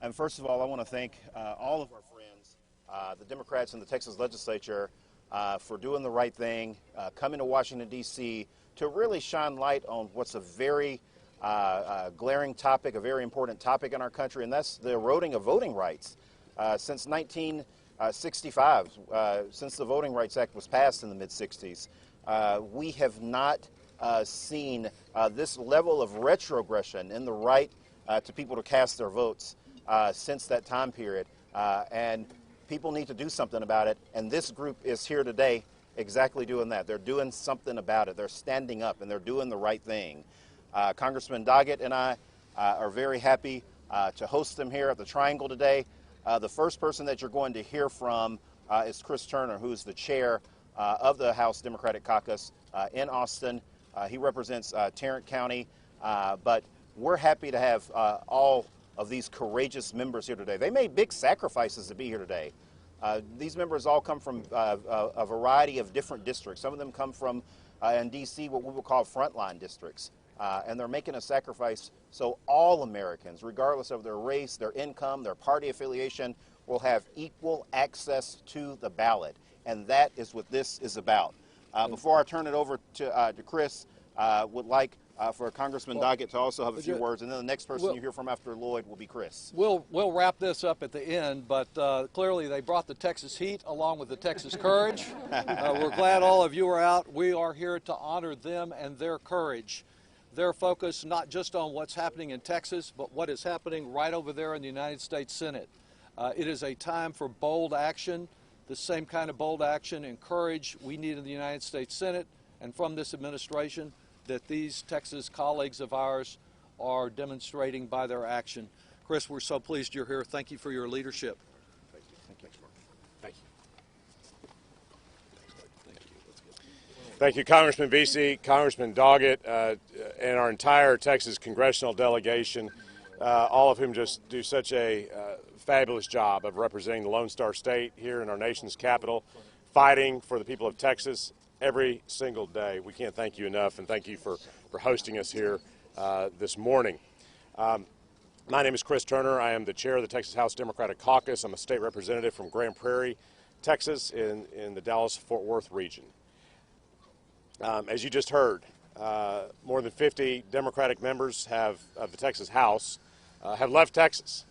And first of all, I want to thank all of our friends, the Democrats in the Texas legislature, for doing the right thing, coming to Washington, D.C. to really shine light on what's a very glaring topic, a very important topic in our country, and that's the eroding of voting rights. Since 1965, since the Voting Rights Act was passed in the mid-60s, we have not seen this level of retrogression in the right to people to cast their votes since that time period. And people need to do something about it, and this group is here today exactly doing that. They're doing something about it. They're standing up, and they're doing the right thing. Congressman Doggett and I are very happy to host them here at the Triangle today. The first person that you're going to hear from is Chris Turner, who's the chair of the House Democratic Caucus in Austin. He represents Tarrant County, but we're happy to have all of these courageous members here today. They made big sacrifices to be here today. These members all come from a variety of different districts. Some of them come from, in D.C., what we will call frontline districts. And they're making a sacrifice so all Americans, regardless of their race, their income, their party affiliation, will have equal access to the ballot. And that is what this is about. Before I turn it over to Chris, would like for Congressman Doggett to also have a few words, and then the next person you hear from after Lloyd will be Chris. We'll wrap this up at the end, but clearly they brought the Texas heat along with the Texas courage. We're glad all of you are out. We are here to honor them and their courage. Their focus not just on what's happening in Texas, but what is happening right over there in the United States Senate. It is a time for bold action, the same kind of bold action and courage we need in the United States Senate and from this administration that these Texas colleagues of ours are demonstrating by their action. Chris, we're so pleased you're here. Thank you for your leadership. Thank you. Thank you. Thank you. Thank you, Congressman Vesey, Congressman Doggett, and our entire Texas congressional delegation, all of whom just do such a fabulous job of representing the Lone Star State here in our nation's capital, fighting for the people of Texas every single day. We can't thank you enough, and thank you for hosting us here this morning. My name is Chris Turner. I am the chair of the Texas House Democratic Caucus. I'm a state representative from Grand Prairie, Texas, in the Dallas-Fort Worth region. As you just heard, more than 50 Democratic members of the Texas House have left Texas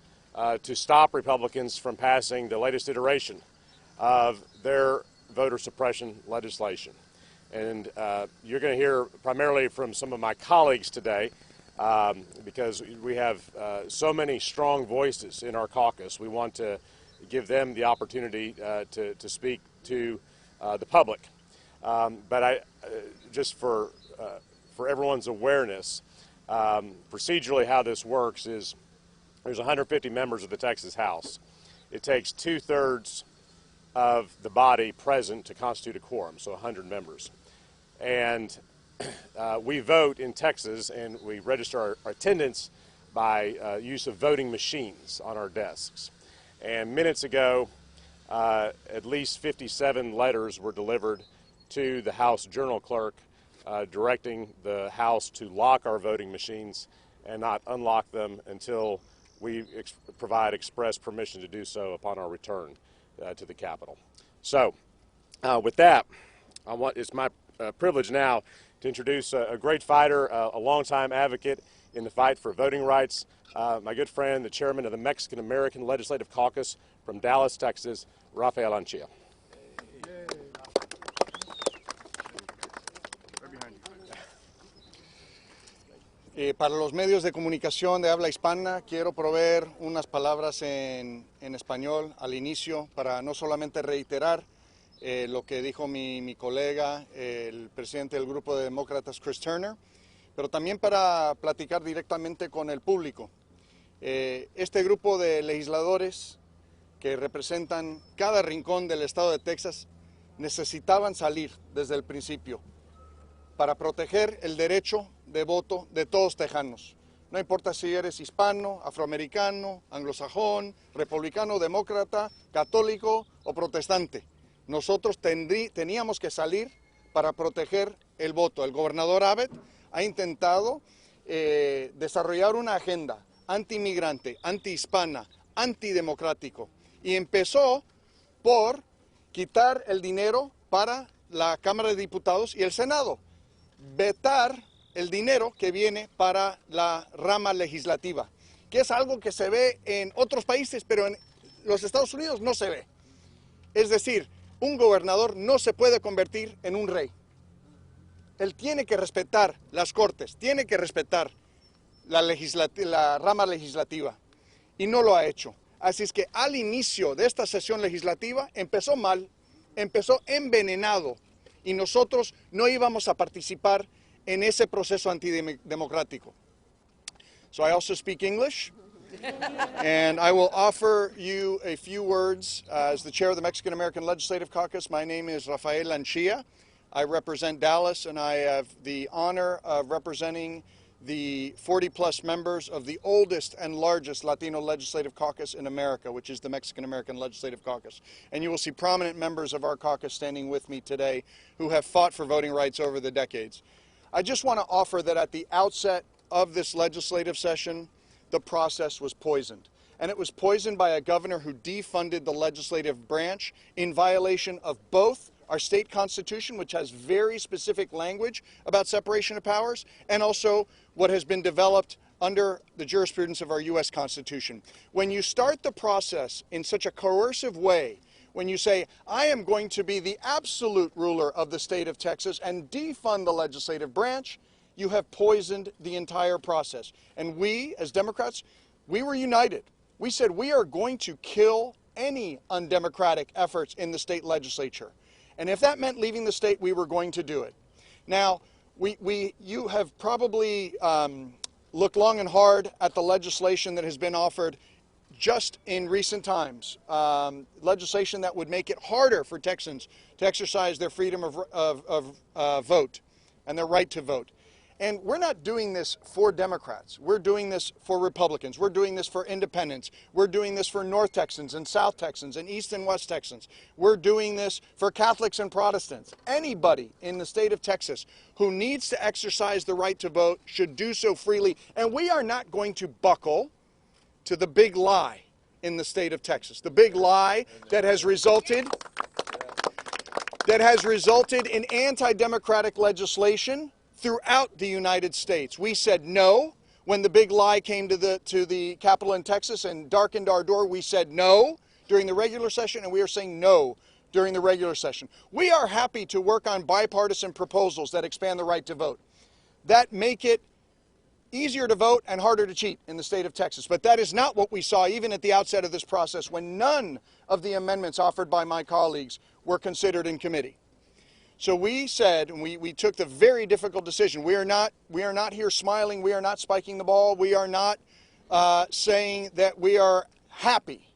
to stop Republicans from passing the latest iteration of their voter suppression legislation. And you're going to hear primarily from some of my colleagues today because we have so many strong voices in our caucus. We want to give them the opportunity to speak to the public. But just for everyone's awareness, procedurally how this works is there's 150 members of the Texas House. It takes 2/3 of the body present to constitute a quorum, so 100 members. And we vote in Texas, and we register our attendance by use of voting machines on our desks. And minutes ago, at least 57 letters were delivered to the House Journal Clerk directing the House to lock our voting machines and not unlock them until we provide express permission to do so upon our return to the Capitol. So with that, it's my privilege now to introduce a great fighter, a longtime advocate in the fight for voting rights, my good friend, the chairman of the Mexican-American Legislative Caucus from Dallas, Texas, Rafael Anchia. Para los medios de comunicación de habla hispana, quiero proveer unas palabras en español al inicio para no solamente reiterar lo que dijo mi colega, el presidente del grupo de demócratas, Chris Turner, pero también para platicar directamente con el público. Este grupo de legisladores que representan cada rincón del estado de Texas necesitaban salir desde el principio para proteger el derecho de voto de todos tejanos. No importa si eres hispano, afroamericano, anglosajón, republicano, demócrata, católico o protestante. Nosotros teníamos que salir para proteger el voto. El gobernador Abbott ha intentado desarrollar una agenda anti-inmigrante, anti-hispana, antidemocrático. Y empezó por quitar el dinero para la Cámara de Diputados y el Senado, vetar el dinero que viene para la rama legislativa, que es algo que se ve en otros países, pero en los Estados Unidos no se ve. Es decir, un gobernador no se puede convertir en un rey. Él tiene que respetar las cortes, tiene que respetar la rama legislativa, y no lo ha hecho. Así es que al inicio de esta sesión legislativa empezó mal, empezó envenenado, y nosotros no íbamos a participar en ese proceso antidemocrático. So I also speak English, and I will offer you a few words. As the chair of the Mexican American Legislative Caucus, my name is Rafael Lanchilla. I represent Dallas, and I have the honor of representing the 40-plus members of the oldest and largest Latino Legislative Caucus in America, which is the Mexican American Legislative Caucus. And you will see prominent members of our caucus standing with me today who have fought for voting rights over the decades. I just want to offer that at the outset of this legislative session, the process was poisoned. And it was poisoned by a governor who defunded the legislative branch in violation of both our state constitution, which has very specific language about separation of powers, and also what has been developed under the jurisprudence of our U.S. Constitution. When you start the process in such a coercive way, when you say, I am going to be the absolute ruler of the state of Texas and defund the legislative branch, you have poisoned the entire process. And we, as Democrats, we were united. We said we are going to kill any undemocratic efforts in the state legislature. And if that meant leaving the state, we were going to do it. Now, you have probably looked long and hard at the legislation that has been offered just in recent times, legislation that would make it harder for Texans to exercise their freedom of vote and their right to vote. And we're not doing this for Democrats. We're doing this for Republicans. We're doing this for independents. We're doing this for North Texans and South Texans and East and West Texans. We're doing this for Catholics and Protestants. Anybody in the state of Texas who needs to exercise the right to vote should do so freely. And we are not going to buckle to the big lie in the state of Texas. The big lie that has resulted in anti-democratic legislation throughout the United States. We said no when the big lie came to the Capitol in Texas and darkened our door. We said no during the regular session, and we are saying no during the regular session. We are happy to work on bipartisan proposals that expand the right to vote, that make it easier to vote and harder to cheat in the state of Texas. But that is not what we saw even at the outset of this process, when none of the amendments offered by my colleagues were considered in committee. So we said, and we took the very difficult decision. We are not here smiling. We are not spiking the ball. We are not saying that we are happy.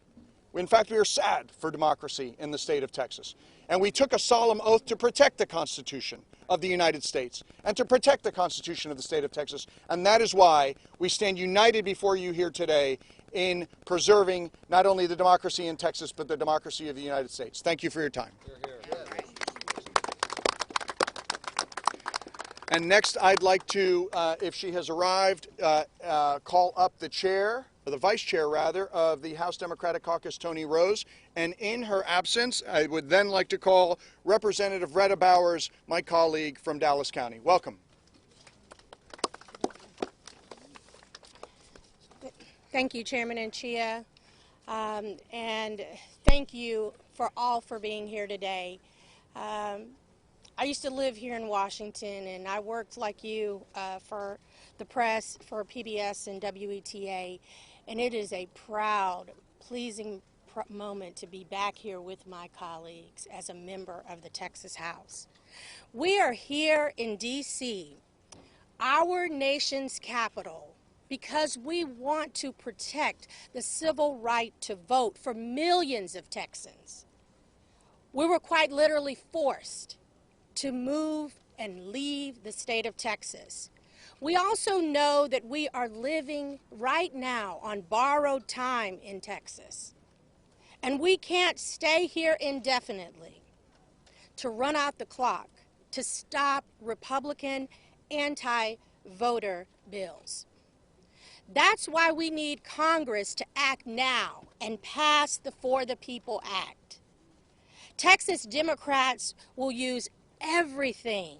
In fact, we are sad for democracy in the state of Texas. And we took a solemn oath to protect the Constitution of the United States and to protect the Constitution of the state of Texas. And that is why we stand united before you here today in preserving not only the democracy in Texas, but the democracy of the United States. Thank you for your time. And next, I'd like to, if she has arrived, call up the chair, or the vice chair, rather, of the House Democratic Caucus, Tony Rose. And in her absence, I would then like to call Representative Retta Bowers, my colleague from Dallas County. Welcome. Thank you, Chairman Anchia, and thank you for being here today. I used to live here in Washington, and I worked like you for the press, for PBS and WETA, and it is a proud, pleasing moment to be back here with my colleagues as a member of the Texas House. We are here in D.C., our nation's capital, because we want to protect the civil right to vote for millions of Texans. We were quite literally forced to move and leave the state of Texas. We also know that we are living right now on borrowed time in Texas. And we can't stay here indefinitely to run out the clock, to stop Republican anti-voter bills. That's why we need Congress to act now and pass the For the People Act. Texas Democrats will use everything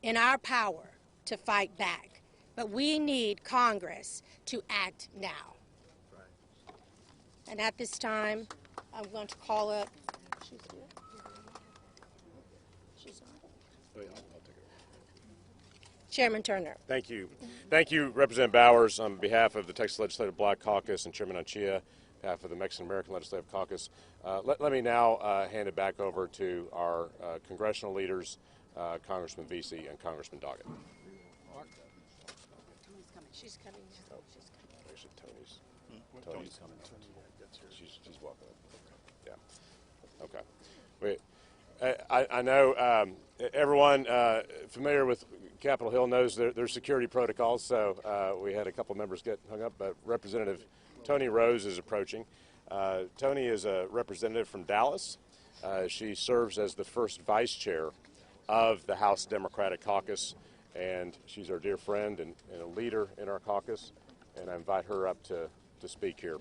in our power to fight back, but we need Congress to act now. And at this time, I'm going to call up. Chairman Turner. Thank you. Thank you, Representative Bowers, on behalf of the Texas Legislative Black Caucus and Chairman Anchia, on behalf of the Mexican American Legislative Caucus. Let me now hand it back over to our congressional leaders, Congressman Vesey and Congressman Doggett. She's coming. Actually, Tony's coming. She's walking. Yeah. Okay. Wait. I know everyone familiar with Capitol Hill knows there's security protocols, so we had a couple members get hung up, but Representative Tony Rose is approaching. Tony is a representative from Dallas. She serves as the first vice chair of the House Democratic Caucus, and she's our dear friend and a leader in our caucus, and I invite her up to speak here.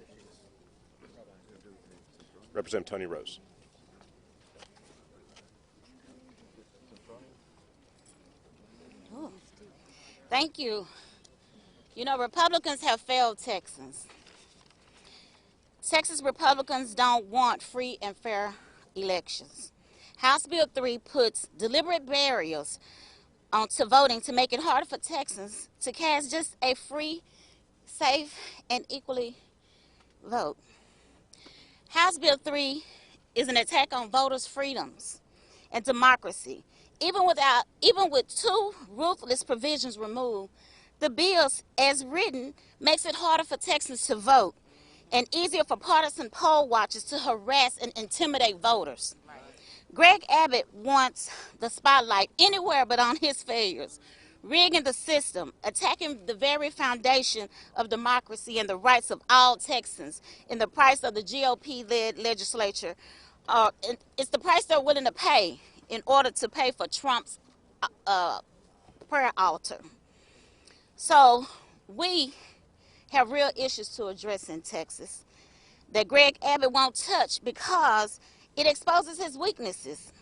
Representative Tony Rose. Thank you. You know, Republicans have failed Texans. Texas Republicans don't want free and fair elections. House Bill 3 puts deliberate barriers onto voting to make it harder for Texans to cast just a free, safe, and equally vote. House Bill 3 is an attack on voters' freedoms and democracy. Even with two ruthless provisions removed, the bill, as written, makes it harder for Texans to vote and easier for partisan poll watchers to harass and intimidate voters. Right. Greg Abbott wants the spotlight anywhere but on his failures, rigging the system, attacking the very foundation of democracy and the rights of all Texans in the price of the GOP-led legislature. It's the price they're willing to pay in order to pay for Trump's prayer altar. So we have real issues to address in Texas that Greg Abbott won't touch because it exposes his weaknesses.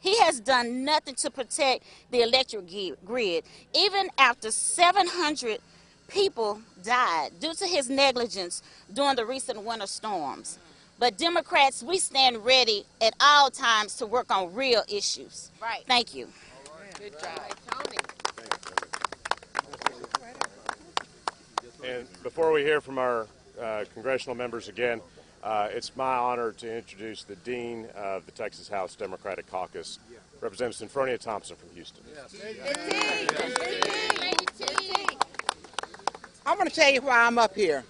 He has done nothing to protect the electric grid, even after 700 people died due to his negligence during the recent winter storms. But Democrats, we stand ready at all times to work on real issues. Right. Thank you. Good job. Tony. And before we hear from our congressional members again, it's my honor to introduce the Dean of the Texas House Democratic Caucus, Representative Sinfronia Thompson from Houston. I'm going to tell you why I'm up here.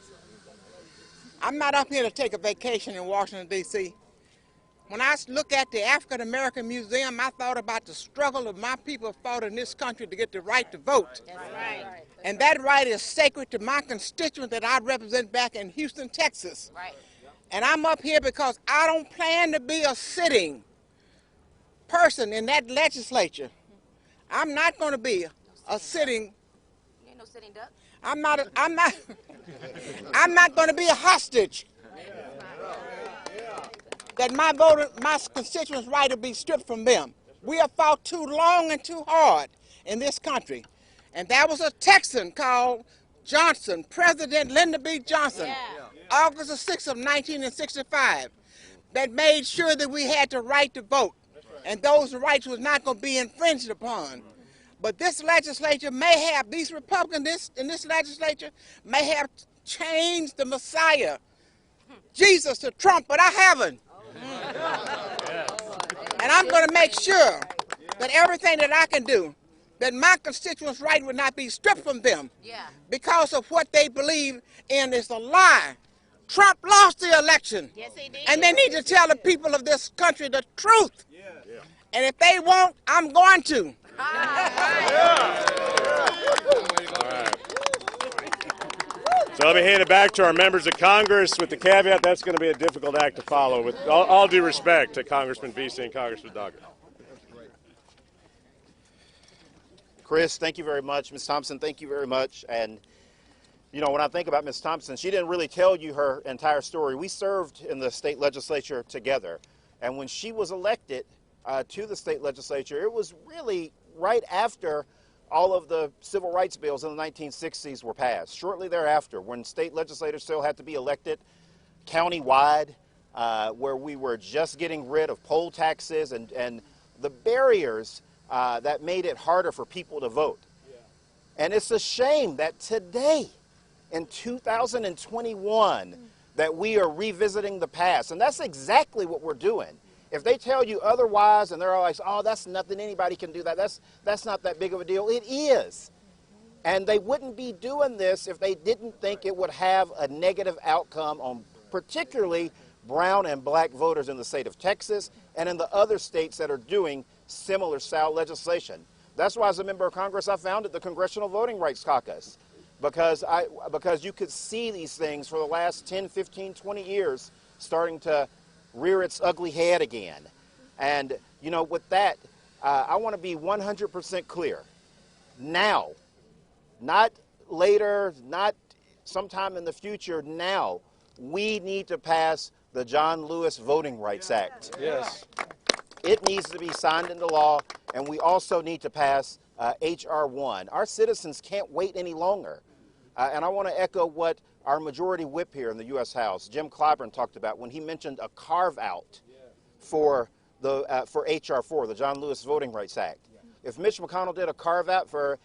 I'm not up here to take a vacation in Washington, D.C. When I look at the African American Museum, I thought about the struggle of my people fought in this country to get the right to vote. That's right. And that right is sacred to my constituents that I represent back in Houston, Texas. Right. And I'm up here because I don't plan to be a sitting person in that legislature. I'm not going to be a sitting. You ain't no sitting duck. I'm not going to be a hostage. That my constituents' right to be stripped from them. We have fought too long and too hard in this country. And there was a Texan called Johnson, President Lyndon B. Johnson, August the 6th of 1965, that made sure that we had the right to vote. And those rights was not going to be infringed upon. But this legislature may have, these Republicans in this legislature may have changed the Messiah, Jesus, to Trump, but I haven't. And I'm going to make sure that everything that I can do, that my constituents' right would not be stripped from them because of what they believe in is a lie. Trump lost the election. Yes, he did. And they need to tell the people of this country the truth. And if they won't, I'm going to. So let me hand it back to our members of Congress with the caveat that's going to be a difficult act to follow, with all due respect to Congressman Vesey and Congressman Doggett. Chris, thank you very much. Ms. Thompson, thank you very much. And You know, when I think about Ms. Thompson, she didn't really tell you her entire story. We served in the state legislature together. And when she was elected to the state legislature, it was really right after all of the civil rights bills in the 1960s were passed. Shortly thereafter, when state legislators still had to be elected countywide, where we were just getting rid of poll taxes and the barriers that made it harder for people to vote. And it's a shame that today, in 2021, that we are revisiting the past. And that's exactly what we're doing. If they tell you otherwise and they're always, oh, that's nothing, anybody can do that, that's not that big of a deal, it is. And they wouldn't be doing this if they didn't think it would have a negative outcome on particularly brown and black voters in the state of Texas and in the other states that are doing similar style legislation. That's why, as a member of Congress, I founded the Congressional Voting Rights Caucus, because you could see these things for the last 10, 15, 20 years starting to rear its ugly head again. And, you know, with that, I want to be 100% clear. Now, not later, not sometime in the future, now, we need to pass the John Lewis Voting Rights Act. Yes. It needs to be signed into law, and we also need to pass H.R. 1. Our citizens can't wait any longer. And I want to echo what our majority whip here in the U.S. House, Jim Clyburn, talked about when he mentioned a carve-out for H.R. 4, the John Lewis Voting Rights Act. If Mitch McConnell did a carve-out for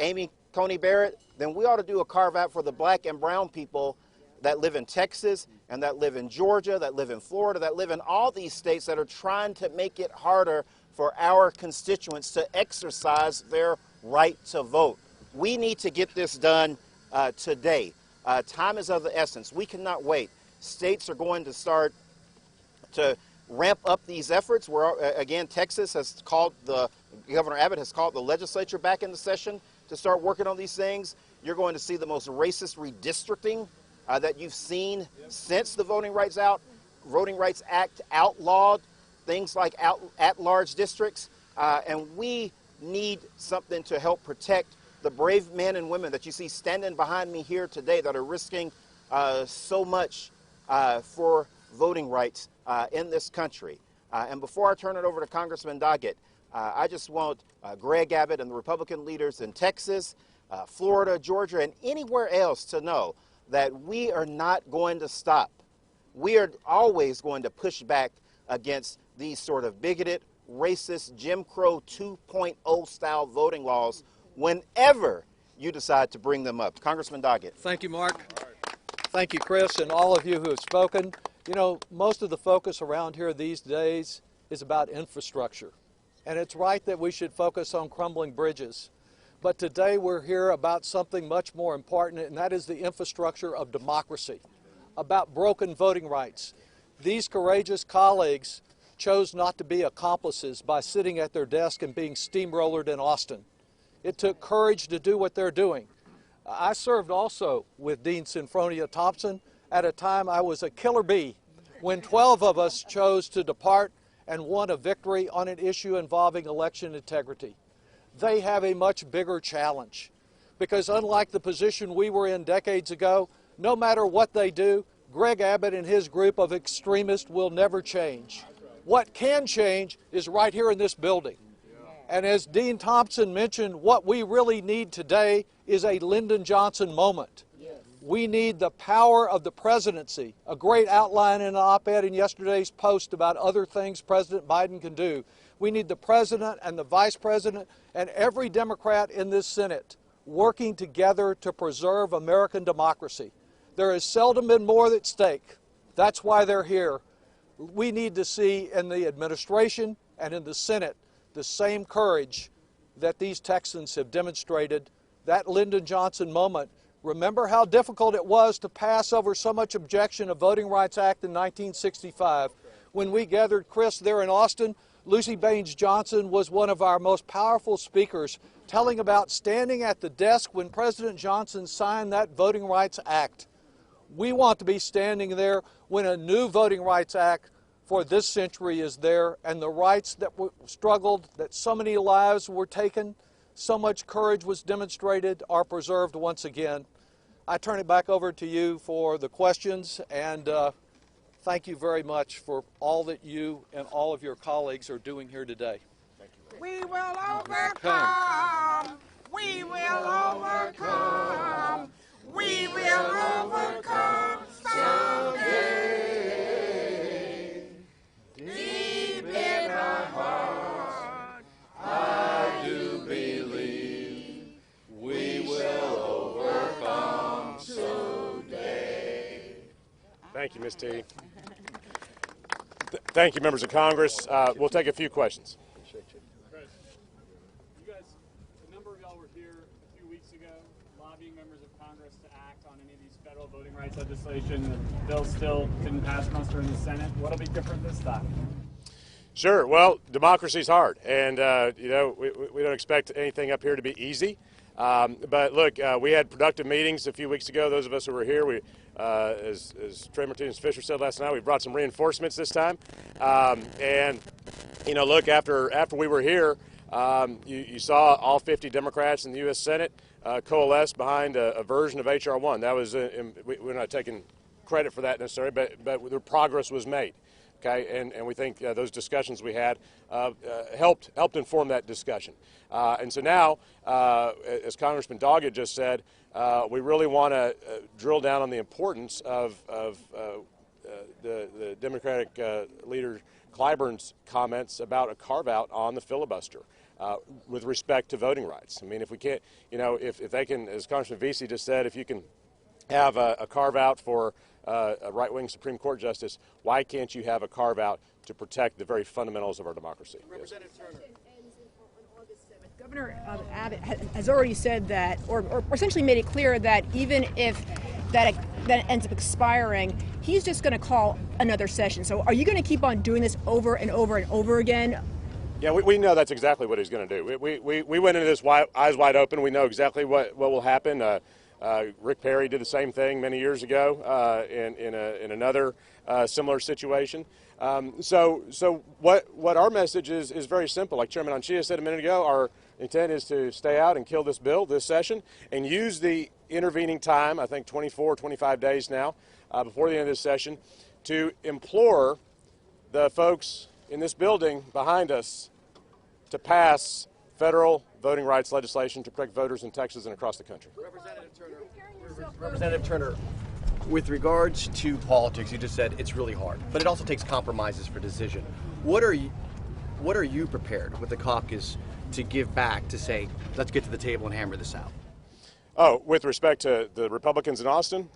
Amy Coney Barrett, then we ought to do a carve-out for the black and brown people that live in Texas and that live in Georgia, that live in Florida, that live in all these states that are trying to make it harder for our constituents to exercise their right to vote. We need to get this done today. Time is of the essence. We cannot wait. States are going to start to ramp up these efforts. Again, Texas has called Governor Abbott has called the legislature back into session to start working on these things. You're going to see the most racist redistricting that you've seen since the Voting Rights Act outlawed things like at-large districts. And we need something to help protect the brave men and women that you see standing behind me here today that are risking so much for voting rights in this country. And before I turn it over to Congressman Doggett, I just want Greg Abbott and the Republican leaders in Texas, Florida, Georgia, and anywhere else to know that we are not going to stop. We are always going to push back against these sort of bigoted, racist, Jim Crow 2.0 style voting laws whenever you decide to bring them up. Congressman Doggett. Thank you, Mark. Thank you, Chris, and all of you who have spoken. You know, most of the focus around here these days is about infrastructure. And it's right that we should focus on crumbling bridges. But today we're here about something much more important, and that is the infrastructure of democracy, about broken voting rights. These courageous colleagues chose not to be accomplices by sitting at their desk and being steamrollered in Austin. It took courage to do what they're doing. I served also with Dean Sinfronia Thompson at a time I was a killer bee when 12 of us chose to depart and won a victory on an issue involving election integrity. They have a much bigger challenge because unlike the position we were in decades ago, no matter what they do, Greg Abbott and his group of extremists will never change. What can change is right here in this building. And as Dean Thompson mentioned, what we really need today is a Lyndon Johnson moment. We need the power of the presidency, a great outline in an op-ed in yesterday's Post about other things President Biden can do. We need the president and the vice president and every Democrat in this Senate working together to preserve American democracy. There has seldom been more at stake. That's why they're here. We need to see in the administration and in the Senate the same courage that these Texans have demonstrated, that Lyndon Johnson moment. Remember how difficult it was to pass over so much objection of Voting Rights Act in 1965. When we gathered, Chris, there in Austin, Lucy Baines Johnson was one of our most powerful speakers, telling about standing at the desk when President Johnson signed that Voting Rights Act. We want to be standing there when a new Voting Rights Act for this century is there, and the rights that were struggled, that so many lives were taken, so much courage was demonstrated, are preserved once again. I turn it back over to you for the questions, and thank you very much for all that you and all of your colleagues are doing here today. We will overcome. We will overcome. We will overcome someday. Deep in our heart, I do believe we will overcome someday. Thank you, Ms. T. Thank you, members of Congress. We'll take a few questions. You guys, a number of y'all were here a few weeks ago lobbying members of Congress to act on any of these federal voting rights legislation. The bill still didn't pass muster in the Senate. What'll be different this time? Sure. Well, democracy's hard, and we don't expect anything up here to be easy. But look, we had productive meetings a few weeks ago. Those of us who were here, as Trey Martinez-Fisher said last night, we brought some reinforcements this time. And look, after we were here, you saw all 50 Democrats in the U.S. Senate coalesce behind a version of H.R. 1. That was we're not taking credit for that necessarily, but the progress was made. Okay, and we think those discussions we had helped inform that discussion. And so now, as Congressman Doggett just said, we really want to drill down on the importance of the Democratic leader Clyburn's comments about a carve-out on the filibuster with respect to voting rights. I mean, if we can't, if they can, as Congressman Vesey just said, if you can have a carve-out for a right-wing Supreme Court justice, why can't you have a carve-out to protect the very fundamentals of our democracy? Representative Turner. Governor Abbott has already said that, or essentially made it clear that even if that ends up expiring, he's just going to call another session. So are you going to keep on doing this over and over and over again? Yeah, we know that's exactly what he's going to do. We went into this eyes wide open. We know exactly what will happen. Rick Perry did the same thing many years ago in another similar situation. So what our message is very simple. Like Chairman Anchia said a minute ago, our intent is to stay out and kill this bill this session and use the intervening time, I think 24, 25 days now, before the end of this session, to implore the folks in this building behind us to pass federal voting rights legislation to protect voters in Texas and across the country. Representative Turner, with regards to politics, you just said it's really hard, but it also takes compromises for decision. What are you prepared with the caucus to give back to say, let's get to the table and hammer this out? Oh, with respect to the Republicans in Austin?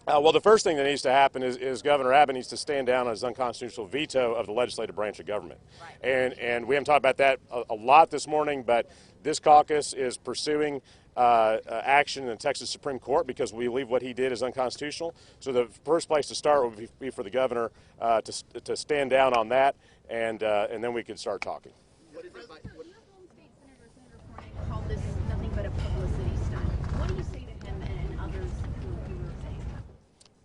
Well, the first thing that needs to happen is Governor Abbott needs to stand down on his unconstitutional veto of the legislative branch of government. Right. And we haven't talked about that a lot this morning, but this caucus is pursuing action in the Texas Supreme Court because we believe what he did is unconstitutional. So the first place to start would be for the governor to stand down on that, and then we can start talking. What is it by, what your home state senator, Senator Cornyn, called this nothing but a publicity stunt. What do you say to him and others who were saying that?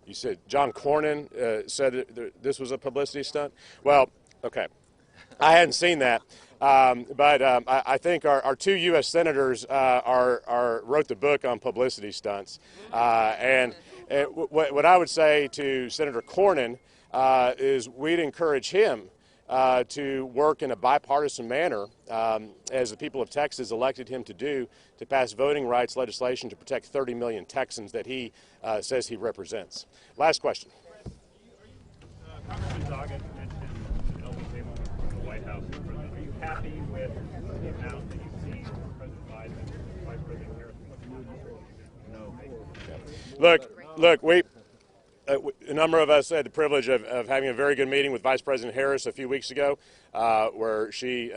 You said John Cornyn said that this was a publicity stunt? Well, okay. I hadn't seen that. But I think our two U.S. senators wrote the book on publicity stunts. And what I would say to Senator Cornyn is we'd encourage him to work in a bipartisan manner, as the people of Texas elected him to do, to pass voting rights legislation to protect 30 million Texans that he says he represents. Last question. Congressman Doggett mentioned the elbow table in the White House. Are you happy with the amount that you've seen from President Biden and Vice President Harris? No. Look, a number of us had the privilege of having a very good meeting with Vice President Harris a few weeks ago, where she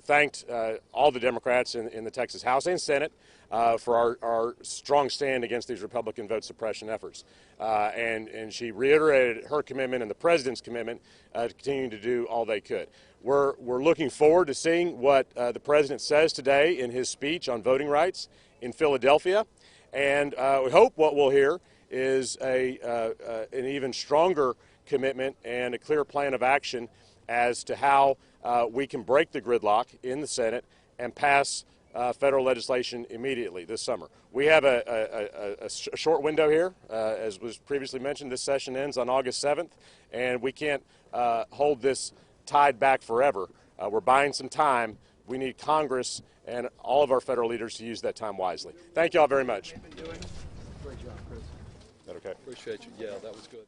thanked all the Democrats in the Texas House and Senate for our strong stand against these Republican vote suppression efforts. And she reiterated her commitment and the President's commitment to continuing to do all they could. We're looking forward to seeing what the President says today in his speech on voting rights in Philadelphia. And we hope what we'll hear is an even stronger commitment and a clear plan of action as to how we can break the gridlock in the Senate and pass federal legislation immediately this summer. We have a short window here. As was previously mentioned, this session ends on August 7th, and we can't hold this tide back forever. We're buying some time. We need Congress and all of our federal leaders to use that time wisely. Thank you all very much. Great job, Chris. Is that okay? Appreciate you. Yeah, that was good.